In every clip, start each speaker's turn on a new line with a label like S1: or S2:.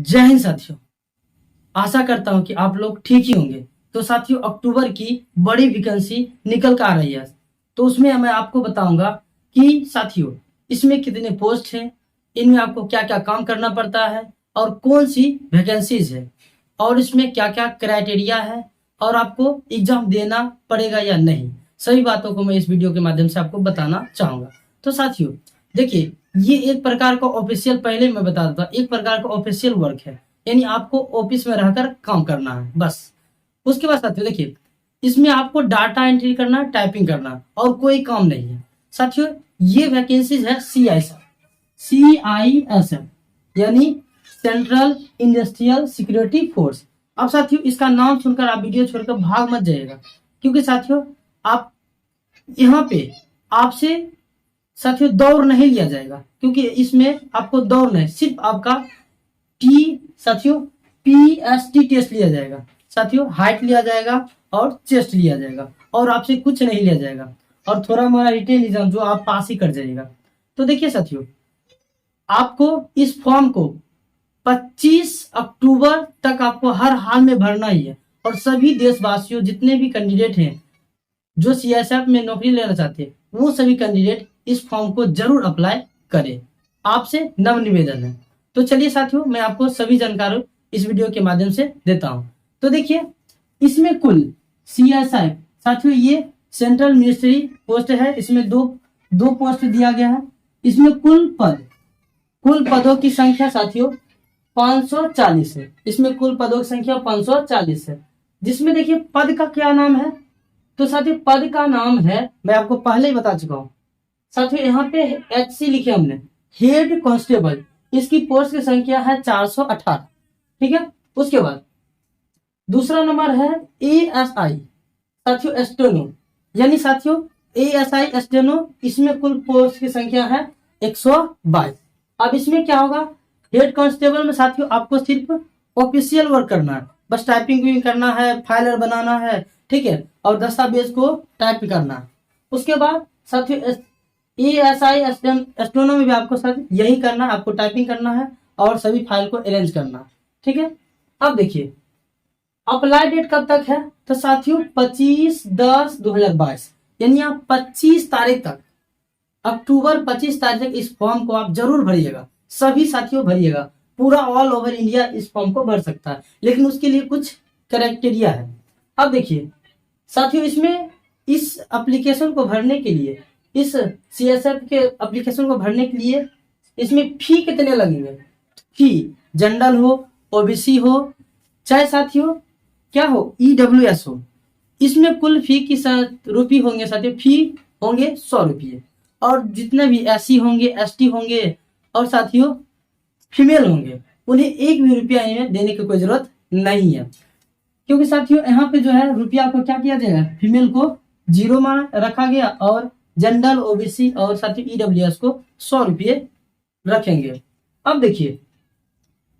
S1: जय हिंद साथियों। आशा करता हूं कि आप लोग ठीक ही होंगे। तो साथियों, अक्टूबर की बड़ी वैकेंसी निकल कर आ रही है, तो उसमें मैं आपको बताऊंगा कि साथियों इसमें कितने पोस्ट हैं, इनमें आपको क्या क्या काम करना पड़ता है और कौन सी वैकेंसीज है और इसमें क्या क्या क्राइटेरिया है और आपको एग्जाम देना पड़ेगा या नहीं। सभी बातों को मैं इस वीडियो के माध्यम से आपको बताना चाहूंगा। तो साथियों देखिए, ये एक प्रकार का ऑफिशियल, पहले मैं बता देता हूं, एक प्रकार का ऑफिशियल वर्क है, यानी आपको ऑफिस में रहकर काम करना है बस। उसके बाद साथियों देखिए, इसमें आपको डाटा एंट्री करना, टाइपिंग करना और कोई काम नहीं है। साथियों ये वैकेंसीज है CISF यानी सेंट्रल इंडस्ट्रियल सिक्योरिटी फोर्स। अब साथियों इसका नाम सुनकर आप वीडियो छोड़कर भाग मत जाइएगा, क्योंकि साथियों आप यहाँ पे आपसे साथियों दौड़ नहीं लिया जाएगा, क्योंकि इसमें आपको दौड़ नहीं, सिर्फ आपका साथियों PST टेस्ट लिया जाएगा। साथियों हाइट लिया जाएगा और चेस्ट लिया जाएगा और आपसे कुछ नहीं लिया जाएगा, और थोड़ा मोड़ा रिटेन एग्जाम जो आप पास ही कर जाइएगा। तो देखिए साथियों, आपको इस फॉर्म को 25 अक्टूबर तक आपको हर हाल में भरना ही है, और सभी देशवासियों जितने भी कैंडिडेट हैं जो CISF में नौकरी लेना चाहते हैं, वो सभी कैंडिडेट इस फॉर्म को जरूर अप्लाई करें। आपसे नव निवेदन है। तो चलिए साथियों, मैं आपको सभी जानकारी इस वीडियो के माध्यम से देता हूं। तो देखिए, इसमें कुल CISF साथियों ये सेंट्रल मिनिस्ट्री पोस्ट है, इसमें दो पोस्ट दिया गया है। इसमें कुल पदों की संख्या साथियों 540 है। इसमें कुल पदों की संख्या 540 है, जिसमें देखिए पद का क्या नाम है। तो साथियों पद का नाम है, मैं आपको पहले ही बता चुका हूं साथियों, यहाँ पे HC लिखे हमने, हेड कांस्टेबल। इसकी पोस्ट की संख्या है 418। ठीक है, उसके बाद दूसरा नंबर है ASI साथियों एस्टेनो, यानी साथियों ASI एस्टेनो, इसमें कुल पोस्ट की संख्या है 122। अब इसमें क्या होगा, हेड कांस्टेबल में साथियों आपको सिर्फ ऑफिशियल वर्क करना है, बस टाइपिंग भी करना है, फाइलर बनाना है, ठीक है, और दस्तावेज को टाइप करना है। उसके बाद साथियों ASI एस्ट्रोनो में भी आपको सर यही करना है, आपको टाइपिंग करना है और सभी फाइल को अरेंज करना है। ठीक है, अब देखिए अप्लाई डेट कब तक है। तो साथियों 25/10/2022, यानी आप 25 तारीख तक, अक्टूबर 25 तारीख तक इस फॉर्म को आप जरूर भरिएगा। सभी साथियों भरिएगा, पूरा ऑल ओवर इंडिया इस फॉर्म को भर सकता है, लेकिन उसके लिए कुछ क्राइटेरिया है। अब देखिए साथियों, इसमें इस एप्लीकेशन को भरने के लिए, इस CISF के एप्लीकेशन को भरने के लिए इसमें फी कितने लगेंगे। फी जनरल हो, OBC हो, चाहे साथियों क्या हो, EWS हो, इसमें कुल फी की रुपये होंगे साथियों, फी होंगे 100 रुपये। और जितने भी SC होंगे, ST होंगे और साथियों फीमेल होंगे, उन्हें 1 भी रुपया इन्हें देने की कोई जरूरत नहीं है, क्योंकि साथियों यहाँ पे जो है रुपया को क्या किया जाएगा, फीमेल को 0 मान रखा गया और जनरल, OBC और साथियों EWS को 100 रुपये रखेंगे। अब देखिए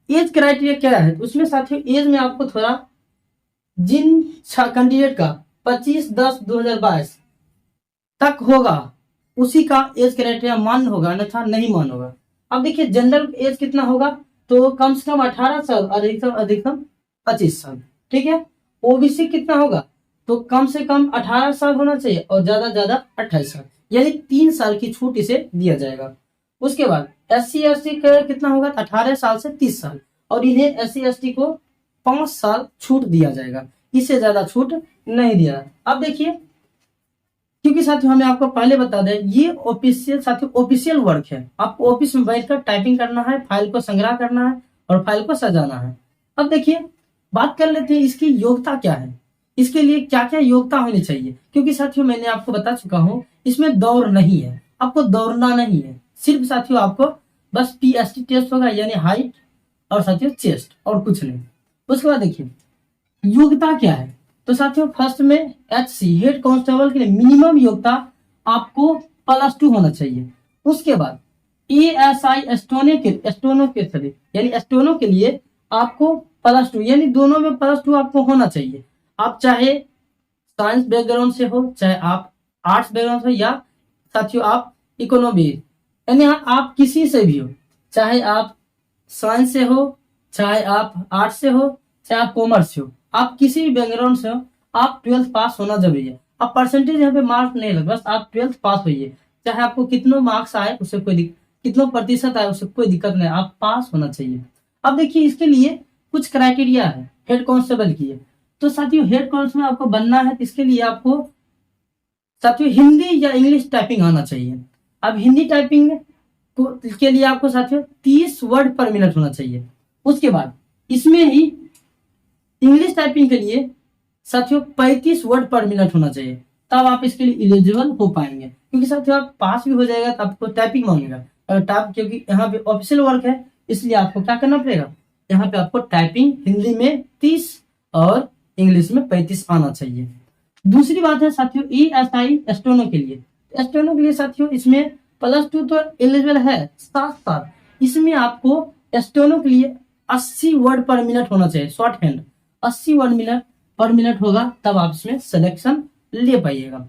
S1: एज क्राइटेरिया क्या है, उसमें साथियों एज में आपको थोड़ा, जिन कैंडिडेट का 25/10/2022 तक होगा उसी का एज क्राइटेरिया मान्य होगा, अन्यथा नहीं मान्य होगा। अब देखिए जनरल एज कितना होगा, तो कम से कम 18 साल, अधिकतम 25 साल। ठीक है, OBC कितना होगा, तो कम से कम 18 साल होना चाहिए और ज्यादा ज्यादा 28 साल, यानी 3 साल की छूट इसे दिया जाएगा। उसके बाद SC ST का कितना होगा, 18 साल से 30 साल, और इन्हें SC ST को 5 साल छूट दिया जाएगा, इससे ज्यादा छूट नहीं दिया। अब देखिए, क्योंकि साथियों हमें आपको पहले बता दें, ये ऑफिशियल साथियों ऑफिशियल वर्क है, आपको ऑफिस में बैठकर टाइपिंग करना है, फाइल को संग्रह करना है और फाइल को सजाना है। अब देखिए बात कर लेते हैं इसकी योग्यता क्या है, इसके लिए क्या क्या योग्यता होनी चाहिए, क्योंकि साथियों मैंने आपको बता चुका हूं इसमें दौड़ नहीं है, आपको दौड़ना नहीं है, सिर्फ साथियों आपको बस PST टेस्ट होगा, यानी हाइट और साथियों चेस्ट, और कुछ नहीं। उसके बाद देखिए योग्यता क्या है, तो साथियों फर्स्ट में HC हेड कांस्टेबल के लिए मिनिमम योग्यता आपको +2 होना चाहिए। उसके बाद ASI एस्टोनो के लिए आपको +2, यानी दोनों में +2 आपको होना चाहिए। आप चाहे साइंस बैकग्राउंड से हो, चाहे आप आर्ट्स बैकग्राउंड से, या साथियों आप इकोनॉमी, यानी आप किसी से भी हो, चाहे आप साइंस से हो, चाहे आप आर्ट्स से हो चाहे आप कॉमर्स से हो, आप किसी भी बैकग्राउंड से हो, आप 12th पास होना जरूरी है। अब परसेंटेज यहाँ पे मार्क नहीं लग, बस आप 12th पास होइए, चाहे आपको कितनों मार्क्स आए उससे कोई कितनों प्रतिशत आए उससे कोई दिक्कत नहीं, आप पास होना चाहिए। अब देखिए इसके लिए कुछ क्राइटेरिया है हेड कांस्टेबल की है। तो साथियों हेड कांस्टेबल आपको बनना है तो इसके लिए आपको साथियों हिंदी या इंग्लिश टाइपिंग आना चाहिए। अब हिंदी टाइपिंग के लिए आपको साथियों 30 वर्ड पर मिनट होना चाहिए। उसके बाद इसमें ही इंग्लिश टाइपिंग के लिए साथियों 35 वर्ड पर मिनट होना चाहिए, तब आप इसके लिए एलिजिबल हो पाएंगे। क्योंकि साथियों आप पास भी हो जाएगा तो आपको टाइपिंग मांगेगा, और टाइप क्योंकि यहाँ पे ऑफिशियल वर्क है इसलिए आपको क्या करना पड़ेगा, यहाँ पे आपको टाइपिंग हिंदी में 30 और इंग्लिश में 35 आना चाहिए। दूसरी बात है साथियों ESI एस्ट्रोनो के लिए। एस्ट्रोनो के लिए साथियों इसमें +2 तो एलिजिबल है, साथ साथ इसमें आपको एस्ट्रोनो के लिए 80 वर्ड पर मिनट होना चाहिए, शॉर्ट हैंड 80 वर्ड पर मिनट होगा तब आप इसमें सिलेक्शन ले पाइएगा।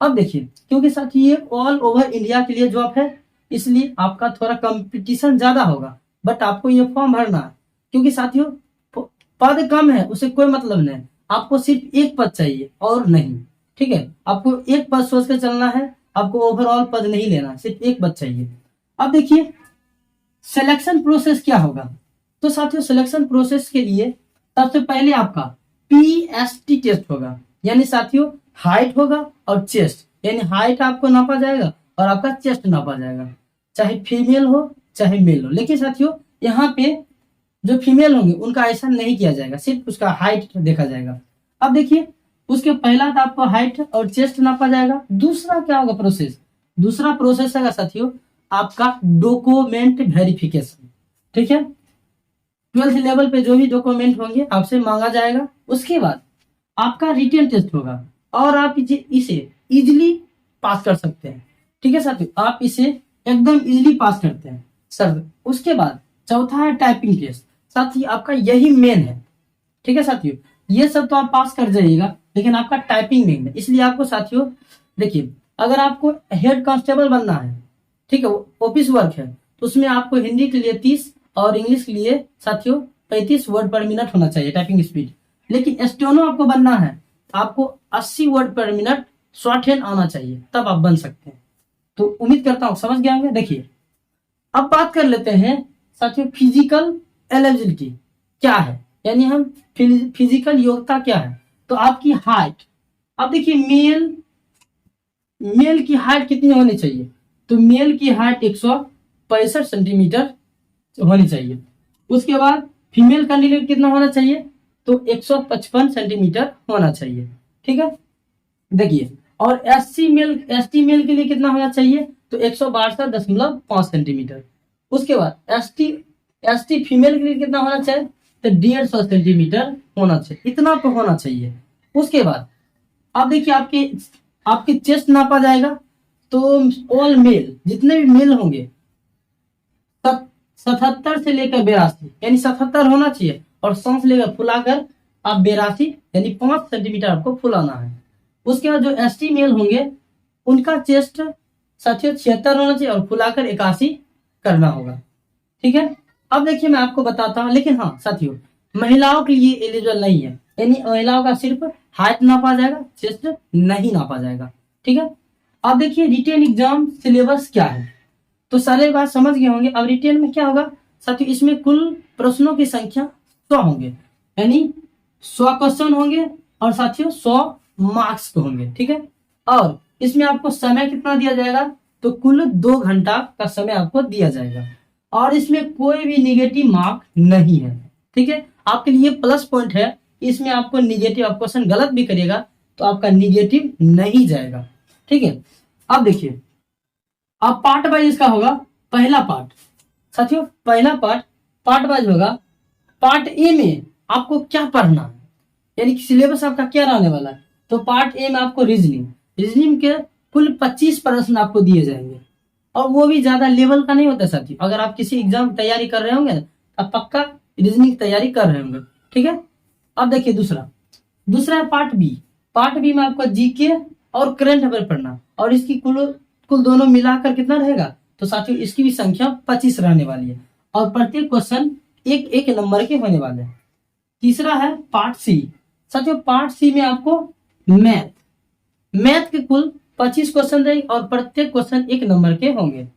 S1: अब देखिए क्योंकि साथियों ये ऑल ओवर इंडिया के लिए जॉब है इसलिए आपका थोड़ा कंपटीशन ज्यादा होगा, बट आपको ये फॉर्म भरना है। क्योंकि साथियों पद कम है उससे कोई मतलब नहीं, आपको सिर्फ एक पद चाहिए और नहीं, ठीक है। आपको एक पद सोच कर चलना है, आपको ओवरऑल पद नहीं लेना, सिर्फ एक पद चाहिए। अब देखिए सिलेक्शन प्रोसेस क्या होगा। तो साथियों सिलेक्शन प्रोसेस के लिए सबसे पहले आपका PST टेस्ट होगा, यानी साथियों हाइट होगा और चेस्ट, यानी हाइट आपको नापा जाएगा और आपका चेस्ट नापा जाएगा, चाहे फीमेल हो चाहे मेल हो। लेकिन साथियों यहाँ पे जो फीमेल होंगे उनका ऐसा नहीं किया जाएगा, सिर्फ उसका हाइट देखा जाएगा। अब देखिए उसके पहला तो आपको हाइट और चेस्ट नापा जाएगा। दूसरा क्या होगा प्रोसेस, दूसरा प्रोसेस है साथियों आपका डॉक्यूमेंट वेरिफिकेशन, ठीक है। 12th लेवल पे जो भी डॉक्यूमेंट होंगे आपसे मांगा जाएगा। उसके बाद आपका रिटन टेस्ट होगा और आप इसे इजिली पास कर सकते हैं, ठीक है साथियों, आप इसे एकदम इजिली पास करते हैं सर। उसके बाद चौथा है टाइपिंग टेस्ट, साथी आपका यही मेन है, ठीक है साथियों। ये सब तो आप पास कर जाइएगा लेकिन आपका टाइपिंग मेन है, इसलिए आपको साथियों देखिए अगर आपको हेड कांस्टेबल बनना है, ठीक है, ऑफिस वर्क है, तो उसमें आपको हिंदी के लिए 30 और इंग्लिश के लिए साथियों 35 वर्ड पर मिनट होना चाहिए टाइपिंग स्पीड। लेकिन एस्टोनो आपको बनना है आपको 80 वर्ड पर मिनट शॉर्ट हैंड आना चाहिए, तब आप बन सकते हैं। तो उम्मीद करता हूं समझ गए होंगे। देखिए अब बात कर लेते हैं साथियों फिजिकल एलिजिबिलिटी क्या है, यानी हम फिजिकल योग्यता क्या है। तो आपकी हाइट, अब देखिए मेल की हाइट कितनी होनी चाहिए, तो मेल की हाइट 165 सेंटीमीटर होनी चाहिए। उसके बाद फीमेल कैंडिडेट कितना होना चाहिए, तो 155 सेंटीमीटर होना चाहिए, ठीक है। देखिए और एसटी मेल के लिए कितना होना चाहिए, तो 162.5 सेंटीमीटर। उसके बाद एसटी फीमेल के लिए कितना होना चाहिए, तो 150 सेंटीमीटर होना चाहिए, इतना तो होना चाहिए। उसके बाद अब देखिए आपके चेस्ट नापा जाएगा, तो ऑल मेल जितने भी मेल होंगे 77 से लेकर 82 यानी 77 होना चाहिए, और सांस लेकर फुलाकर आप 82 यानी 5 सेंटीमीटर आपको फुलाना है। उसके बाद जो एसटी मेल होंगे उनका चेस्ट साथियों 76 होना चाहिए और फुलाकर 81 करना होगा, ठीक है। अब देखिए मैं आपको बताता हूँ, लेकिन हाँ साथियों महिलाओं के लिए एलिजिबल नहीं है, यानी महिलाओं का सिर्फ हाइट नापा जाएगा, चेस्ट नहीं नापा जाएगा, ठीक है। अब देखिए रिटेन एग्जाम सिलेबस क्या है, तो सारे बात समझ गए होंगे। अब रिटेन में क्या होगा साथियों, इसमें कुल प्रश्नों की संख्या 100 होंगे, यानी 100 क्वेश्चन होंगे और साथियों 100 मार्क्स के होंगे, ठीक है। और इसमें आपको समय कितना दिया जाएगा, तो कुल 2 घंटा का समय आपको दिया जाएगा, और इसमें कोई भी निगेटिव मार्क नहीं है, ठीक है। आपके लिए प्लस पॉइंट है, इसमें आपको निगेटिव, आप क्वेश्चन गलत भी करिएगा तो आपका निगेटिव नहीं जाएगा, ठीक है। अब देखिए अब पार्ट वाइज इसका होगा। पहला पार्ट साथियों पहला पार्ट वाइज होगा। पार्ट ए में आपको क्या पढ़ना है, यानी कि सिलेबस आपका क्या रहने वाला है। तो पार्ट ए में आपको रीजनिंग के कुल 25 प्रश्न आपको दिए जाएंगे, और वो भी ज्यादा लेवल का नहीं होता साथियों। अगर आप किसी एग्जाम तैयारी कर रहे होंगे तो पक्का रीजनिंग तैयारी कर रहे होंगे, ठीक है। अब देखिए दूसरा है पार्ट बी में आपको जीके और करंट अफेयर पढ़ना, और इसकी कुल दोनों मिलाकर कितना रहेगा, तो साथियों इसकी भी संख्या 25 रहने वाली है, और प्रत्येक क्वेश्चन एक एक नंबर के होने वाले हैं। तीसरा है पार्ट सी। साथियों पार्ट सी में आपको मैथ के कुल 25 क्वेश्चन रहेंगे और प्रत्येक क्वेश्चन एक नंबर के होंगे।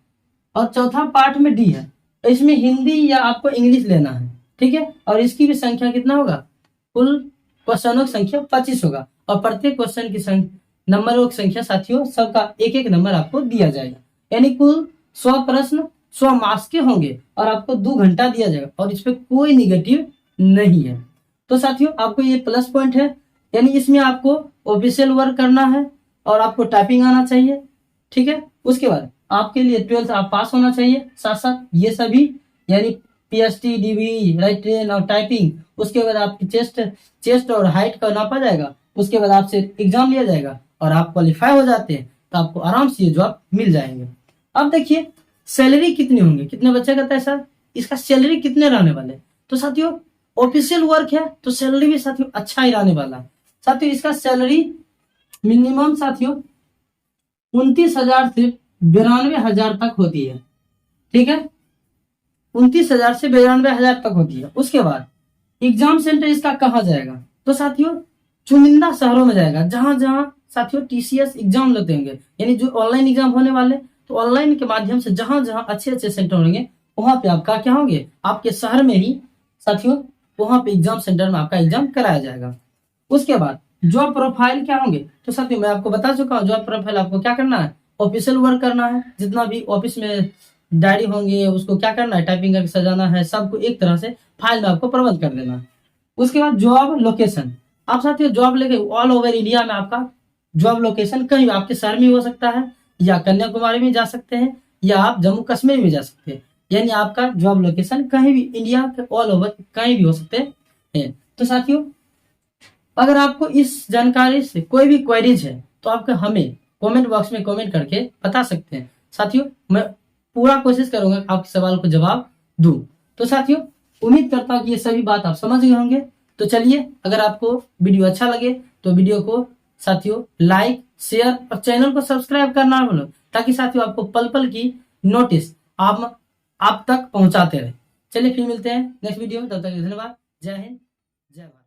S1: और चौथा पार्ट में डी है, इसमें हिंदी या आपको इंग्लिश लेना है, ठीक है। और इसकी भी संख्या कितना होगा, कुल क्वेश्चनों की संख्या 25 होगा और प्रत्येक क्वेश्चन की नंबरों की संख्या साथियों सबका एक एक नंबर आपको दिया जाएगा। यानी कुल 100 प्रश्न 100 मार्क्स के होंगे और आपको 2 घंटा दिया जाएगा और इस पे कोई निगेटिव नहीं है। तो साथियों आपको ये प्लस पॉइंट है, यानी इसमें आपको ऑफिशियल वर्क करना है और आपको टाइपिंग आना चाहिए, ठीक है। उसके बाद आपके लिए 12th आप पास होना चाहिए, साथ साथ ये सभी यानी पीएसटी, डीबी, राइट ट्रेन और टाइपिंग। उसके बाद आपकी चेस्ट और हाइट का नापा जाएगा, उसके बाद आपसे एग्जाम लिया जाएगा और आप क्वालिफाई हो जाते हैं तो आपको आराम से ये जॉब मिल जाएंगे। अब देखिए सैलरी कितनी होंगे, कितने बच्चे कहता है सर इसका सैलरी कितने रहने वाले। तो साथियों ऑफिशियल वर्क है तो सैलरी भी साथियों अच्छा ही रहने वाला है। साथियों इसका सैलरी मिनिमम साथियों 29,000 से 92,000 तक होती है, ठीक है। 29,000 से 92,000 तक होती है। उसके बाद एग्जाम सेंटर इसका कहाँ जाएगा, तो साथियों चुनिंदा शहरों में जाएगा जहां जहां साथियों टीसीएस एग्जाम लेते होंगे, यानी जो ऑनलाइन एग्जाम होने वाले, तो ऑनलाइन के माध्यम से जहां जहां अच्छे अच्छे सेंटर होंगे वहां पे आपका क्या होंगे, आपके शहर में ही साथियों वहां पे एग्जाम सेंटर में आपका एग्जाम कराया जाएगा। उसके बाद जॉब प्रोफाइल क्या होंगे, तो साथियों मैं आपको बता चुका हूँ जॉब प्रोफाइल आपको क्या करना है, ऑफिशियल वर्क करना है, जितना भी ऑफिस में डायरी होंगे उसको क्या करना है, टाइपिंग करके सजाना है, सबको एक तरह से फाइल में आपको प्रबंध कर देना है। उसके बाद जॉब लोकेशन, आप साथियों जॉब लेके ऑल ओवर इंडिया में आपका जॉब लोकेशन कहीं आपके शहर में हो सकता है या कन्याकुमारी में जा सकते हैं या आप जम्मू कश्मीर में जा सकते हैं, यानी आपका जॉब लोकेशन कहीं भी इंडिया के ऑल ओवर कहीं भी हो सकते हैं। तो साथियों अगर आपको इस जानकारी से कोई भी क्वेरीज है तो आपको हमें कमेंट बॉक्स में कमेंट करके बता सकते हैं। साथियों मैं पूरा कोशिश करूंगा आपके सवाल को जवाब दूं। तो साथियों उम्मीद करता हूं कि ये सभी बात आप समझ गए होंगे। तो चलिए अगर आपको वीडियो अच्छा लगे तो वीडियो को साथियों लाइक शेयर और चैनल को सब्सक्राइब करना ना भूलो, ताकि साथियों आपको पल पल की नोटिस आप तक पहुंचाते रहे। चलिए फिर मिलते हैं नेक्स्ट वीडियो में, तब तक धन्यवाद। जय हिंद जय भारत।